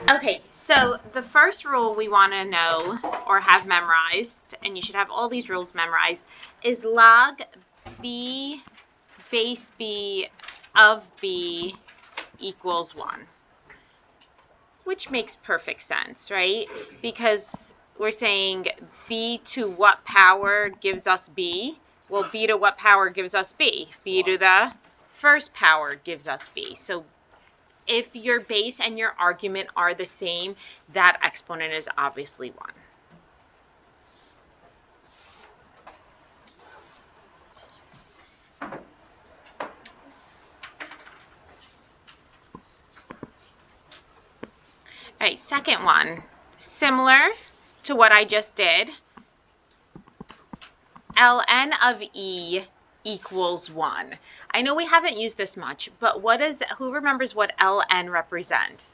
Okay, so the first rule we want to know or have memorized, and you should have all these rules memorized, is log b base b of b equals 1. Which makes perfect sense, right? Because we're saying b to what power gives us b? Well, b to what power gives us b? B to the first power gives us b. So if your base and your argument are the same, that exponent is obviously 1. All right, second one, similar to what I just did, ln of e equals 1. I know we haven't used this much, but who remembers what ln represents?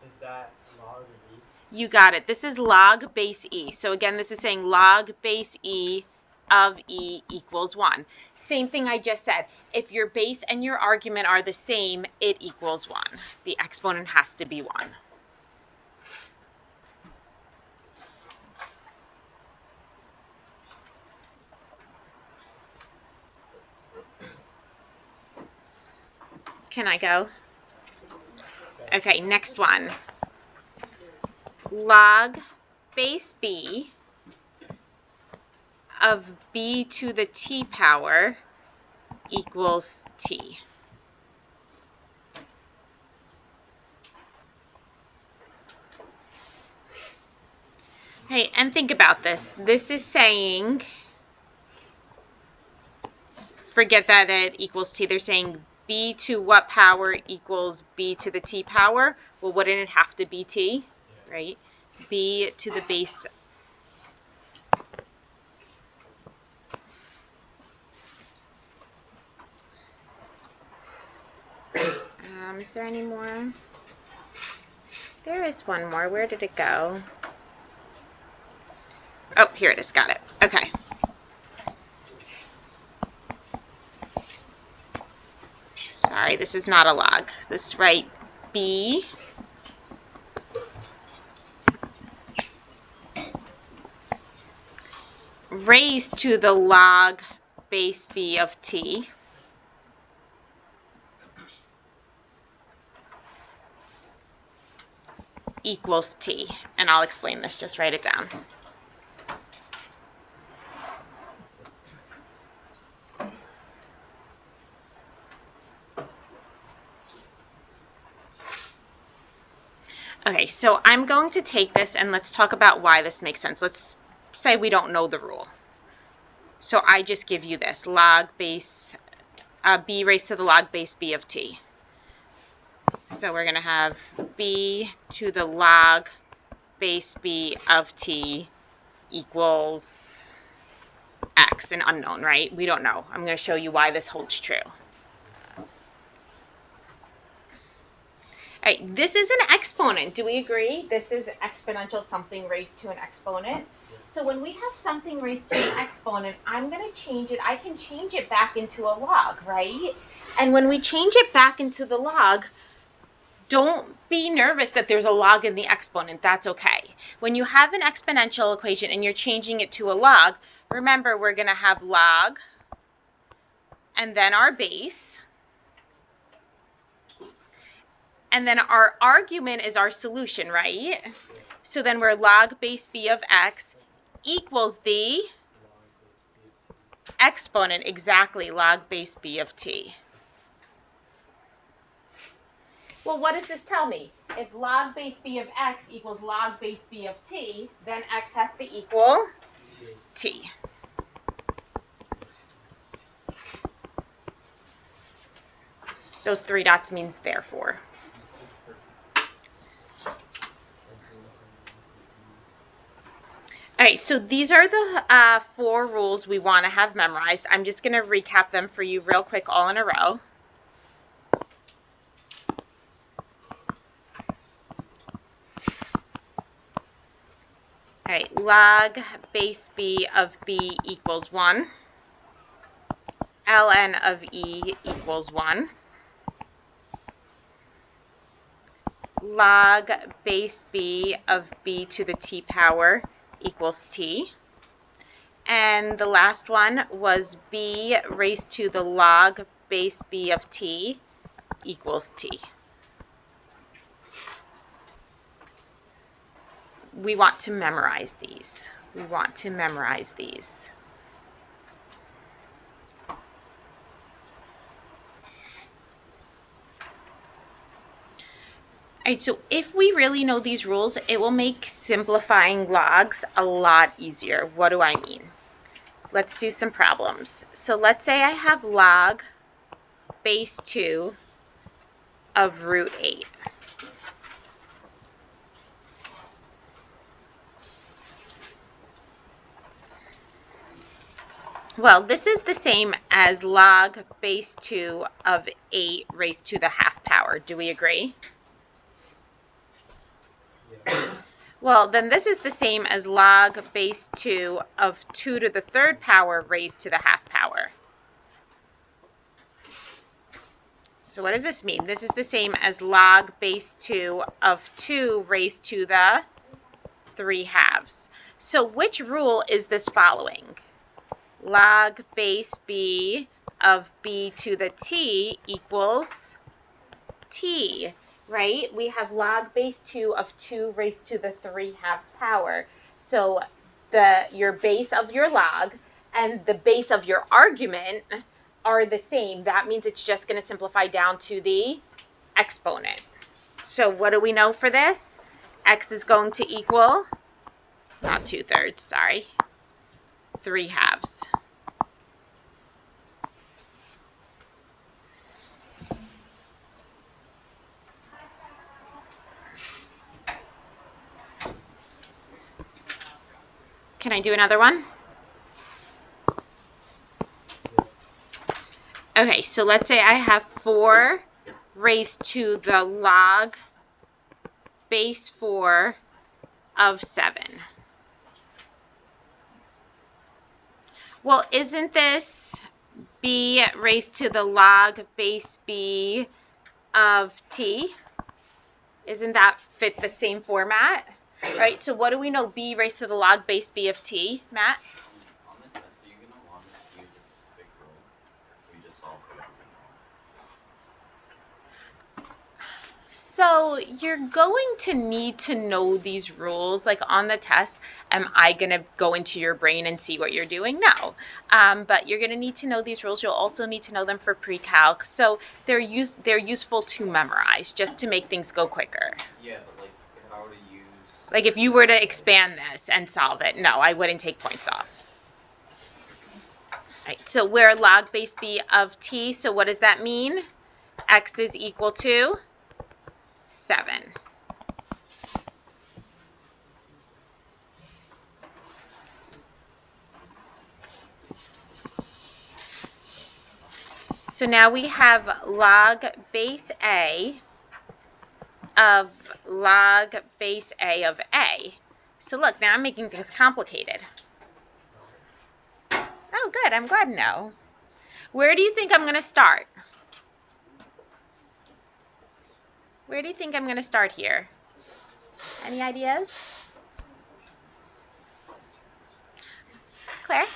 Is that log of e? You got it. This is log base e. So again, this is saying log base e of e equals 1. Same thing I just said. If your base and your argument are the same, it equals 1. The exponent has to be 1. Can I go? Okay, next one. Log base b of b to the t power equals t. Hey, and think about this. This is saying, forget that it equals t. They're saying b to what power equals b to the t power? Well, wouldn't it have to be t, right? B to the base. Is there any more? There is one more. Where did it go? Oh, here it is. Got it. Okay. Sorry, this is not a log. Let's write b raised to the log base b of t equals t. And I'll explain this. Just write it down. Okay, so I'm going to take this and let's talk about why this makes sense. Let's say we don't know the rule. So I just give you this, log base, b raised to the log base b of t. So we're going to have b to the log base b of t equals x, an unknown, right? We don't know. I'm going to show you why this holds true. All right, this is an exponent. Do we agree? This is exponential, something raised to an exponent. So when we have something raised to an exponent, I'm going to change it. I can change it back into a log, right? And when we change it back into the log, don't be nervous that there's a log in the exponent. That's okay. When you have an exponential equation and you're changing it to a log, remember we're going to have log and then our base. And then our argument is our solution, right? So then we're log base b of x equals the exponent, exactly, log base b of t. Well, what does this tell me? If log base b of x equals log base b of t, then x has to equal t. Those 3 dots means therefore. All right, so these are the 4 rules we want to have memorized. I'm just going to recap them for you real quick all in a row. All right, log base b of b equals 1. ln of e equals 1. log base b of b to the t power equals t. And the last one was b raised to the log base b of t equals t. We want to memorize these. We want to memorize these. All right, so if we really know these rules, it will make simplifying logs a lot easier. What do I mean? Let's do some problems. So let's say I have log base 2 of root 8. Well, this is the same as log base 2 of 8 raised to the half power. Do we agree? Yeah. Well, then this is the same as log base 2 of 2 to the third power raised to the half power. So what does this mean? This is the same as log base 2 of 2 raised to the 3/2. So which rule is this following? Log base b of b to the t equals t, right? We have log base 2 of 2 raised to the 3/2 power. So your base of your log and the base of your argument are the same. That means it's just going to simplify down to the exponent. So what do we know for this? X is going to equal, not 2/3, sorry, 3/2. Can I do another one? Okay, so let's say I have 4 raised to the log base 4 of 7. Well, isn't this b raised to the log base b of t? Isn't that fit the same format? Right, so what do we know b raised to the log base b of t, Matt? On the test, are you going to want us to use a specific rule? Or you just solve for whatever you know? So you're going to need to know these rules, like on the test. Am I going to go into your brain and see what you're doing? No. But you're going to need to know these rules. You'll also need to know them for pre-calc. So they're useful to memorize, just to make things go quicker. Yeah, but like if I were to use... Like if you were to expand this and solve it, no, I wouldn't take points off. Right, so we're log base b of t, so what does that mean? X is equal to 7. So now we have log base a of log base a of a. So look, now I'm making things complicated. Oh, good. I'm glad to know. Where do you think I'm going to start? Where do you think I'm going to start here? Any ideas? Claire?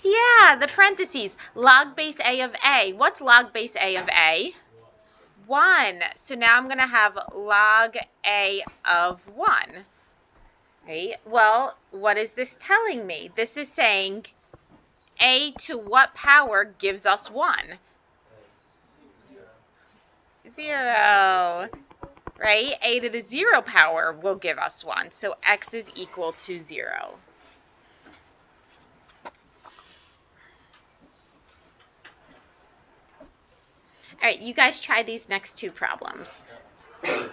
Yeah, the parentheses. Log base a of a. What's log base a of a? 1. So now I'm going to have log a of 1. Right? Well, what is this telling me? This is saying a to what power gives us 1? 0. Right? A to the 0 power will give us 1. So x is equal to 0. All right, you guys try these next 2 problems. All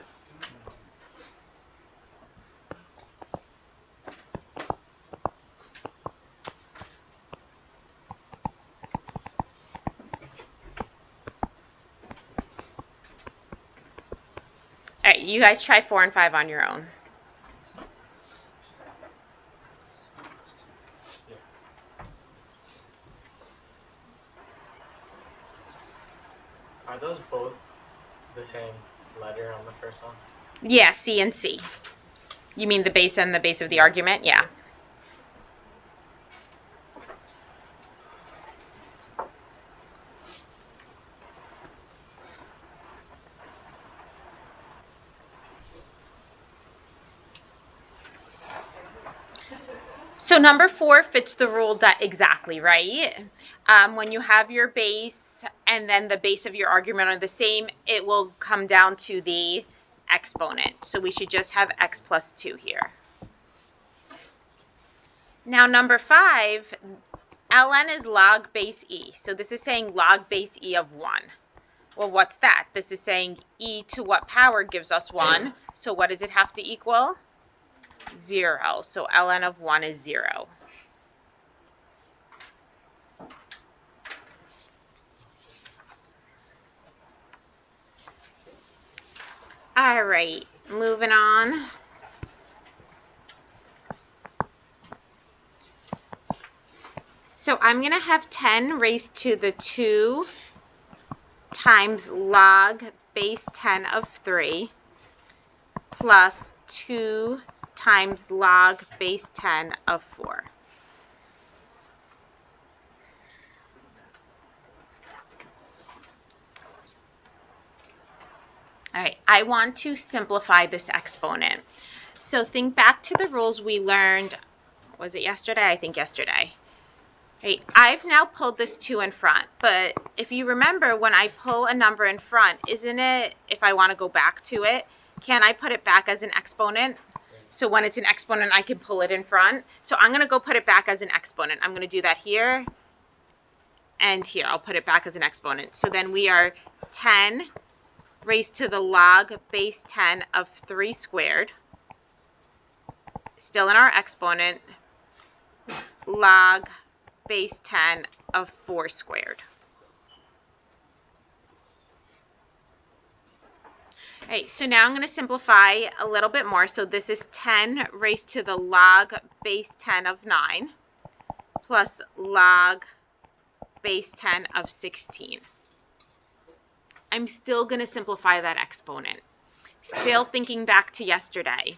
right, you guys try 4 and 5 on your own. Are those both the same letter on the first one? Yeah, C and C. You mean the base and the base of the argument? Yeah. So number 4 fits the rule exactly, right? When you have your base and then the base of your argument are the same, it will come down to the exponent. So we should just have x plus 2 here. Now number 5, ln is log base e. So this is saying log base e of 1. Well, what's that? This is saying e to what power gives us 1. So what does it have to equal? 0. So ln of 1 is 0. All right, moving on. So I'm going to have 10 raised to the 2 times log base 10 of 3 plus 2 times log base 10 of 4. All right, I want to simplify this exponent. So think back to the rules we learned, was it yesterday? I think yesterday. Right, I've now pulled this 2 in front, but if you remember, when I pull a number in front, isn't it, if I want to go back to it, can I put it back as an exponent? So when it's an exponent, I can pull it in front. So I'm going to go put it back as an exponent. I'm going to do that here and here. I'll put it back as an exponent. So then we are 10 raised to the log base 10 of 3 squared, still in our exponent, log base 10 of 4 squared. All right, so now I'm going to simplify a little bit more. So this is 10 raised to the log base 10 of 9 plus log base 10 of 16. I'm still going to simplify that exponent. Still thinking back to yesterday.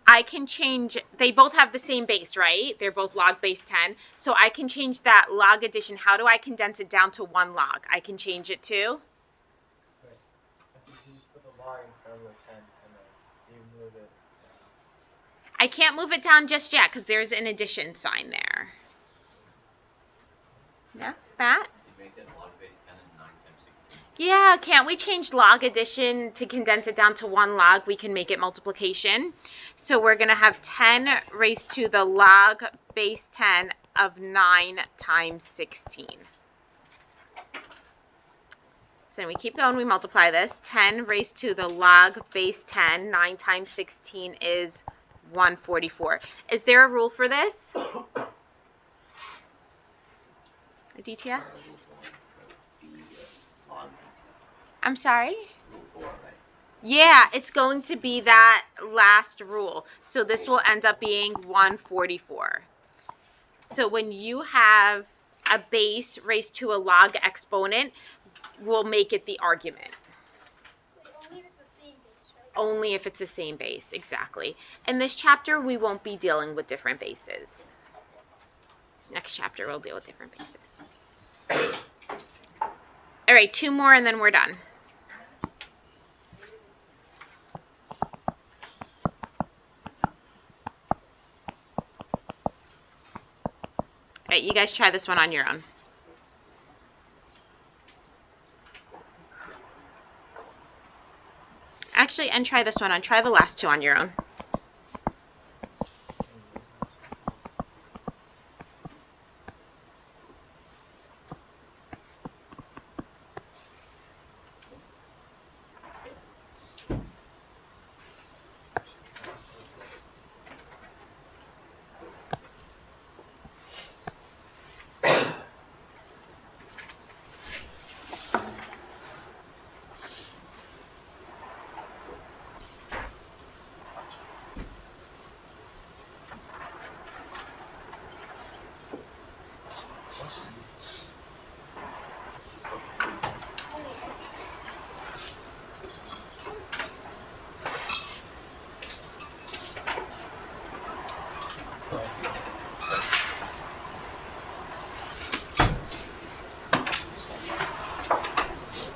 I can change, they both have the same base, right? They're both log base 10. So I can change that log addition. How do I condense it down to 1 log? I can change it to? Right. You just put the log in front of the 10 and then you move it down. I can't move it down just yet because there's an addition sign there. Yeah, that? You make it log base 10 and 9 times 16. Yeah, can't we change log addition to condense it down to 1 log? We can make it multiplication. So we're going to have 10 raised to the log base 10 of 9 times 16. So we keep going, we multiply this. 10 raised to the log base 10, 9 times 16 is 144. Is there a rule for this? Aditya? I'm sorry? Rule 4, right? Yeah, it's going to be that last rule. So this will end up being 144. So when you have a base raised to a log exponent, we'll make it the argument. Only if it's the same base, right? Only if it's the same base, exactly. In this chapter, we won't be dealing with different bases. Next chapter, we'll deal with different bases. All right, 2 more and then we're done. All right, you guys try this one on your own. Actually, and try this one on. Try the last 2 on your own.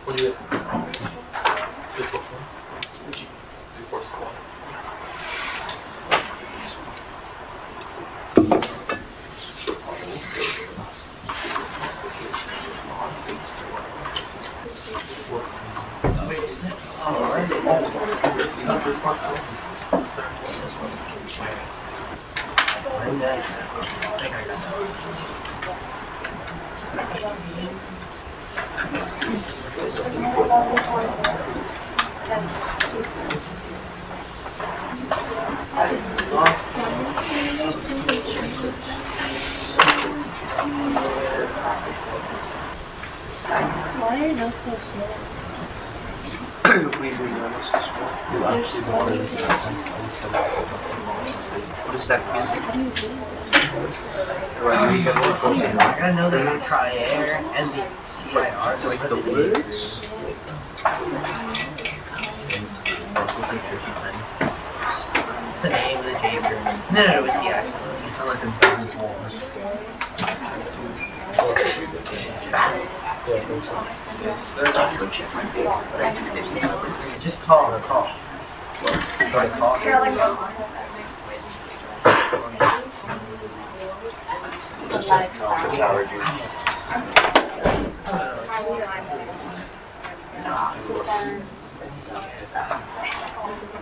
What is it? 3 4 1? 3 4 1. Why are your notes so small? What does that mean? I gotta know that tri-air and the CIR. So like the words? It's the name of the J pyramid. No, it was the accent. You sound like a double boss. Just call. Try to call.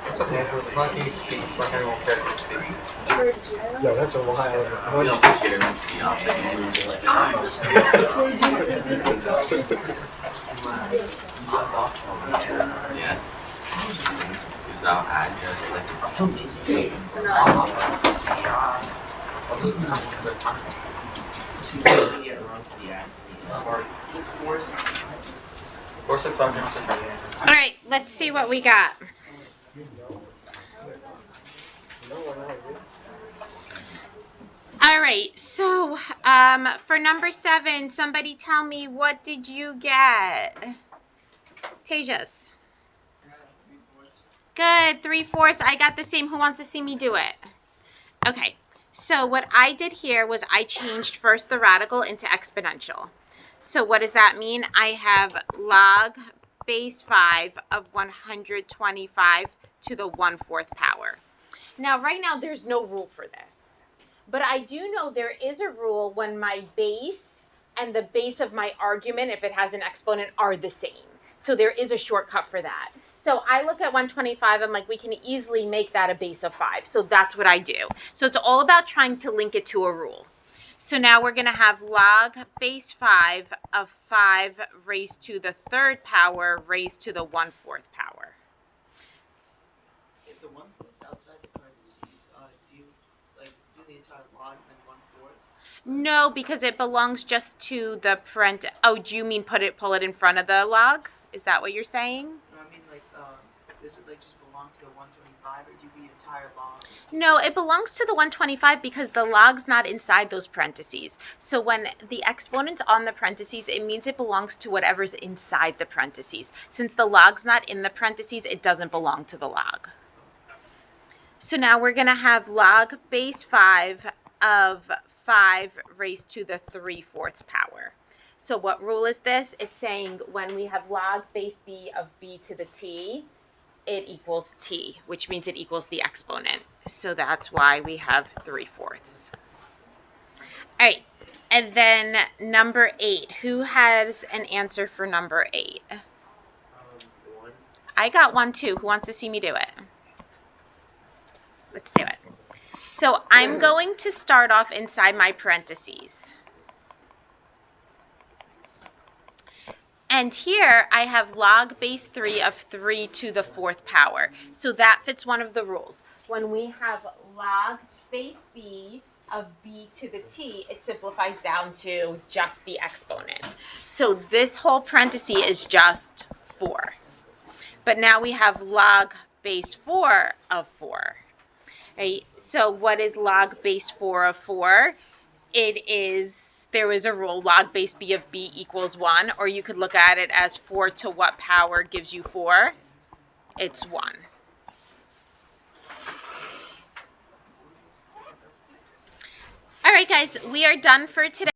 It's okay. As long as you speak, as long as anyone can speak. Yeah, that's a while. We don't scare us beyond that. We were just like, yes. Use our address like it's Or 6 5 All right, let's see what we got. All right, so for number 7, somebody tell me, what did you get? Tejas. Good, 3/4. I got the same. Who wants to see me do it? Okay, so what I did here was I changed first the radical into exponential. So what does that mean? I have log base 5 of 125 to the 1/4 power. Now, right now, there's no rule for this. But I do know there is a rule when my base and the base of my argument, if it has an exponent, are the same. So there is a shortcut for that. So I look at 125, I'm like, we can easily make that a base of 5. So that's what I do. So it's all about trying to link it to a rule. So now we're going to have log base 5 of 5 raised to the 3rd power raised to the 1/4 power. If the 1/4's outside the parentheses, do you do the entire log and then 1/4? No, because it belongs just to the parent. Oh, do you mean pull it in front of the log? Is that what you're saying? No, I mean does it just belong to the 125 or do the entire log? No, it belongs to the 125 because the log's not inside those parentheses. So when the exponent's on the parentheses, it means it belongs to whatever's inside the parentheses. Since the log's not in the parentheses, it doesn't belong to the log. So now we're going to have log base 5 of 5 raised to the 3/4 power. So what rule is this? It's saying when we have log base b of b to the t, it equals t, which means it equals the exponent. So that's why we have 3/4. All right, and then number 8. Who has an answer for number 8? 1. I got one too. Who wants to see me do it? Let's do it. So I'm going to start off inside my parentheses. And here I have log base 3 of 3 to the 4th power. So that fits one of the rules. When we have log base b of b to the t, it simplifies down to just the exponent. So this whole parenthesis is just 4. But now we have log base 4 of 4. Right? So what is log base 4 of 4? There is a rule, log base b of b equals 1, or you could look at it as 4 to what power gives you 4? It's 1. All right, guys, we are done for today.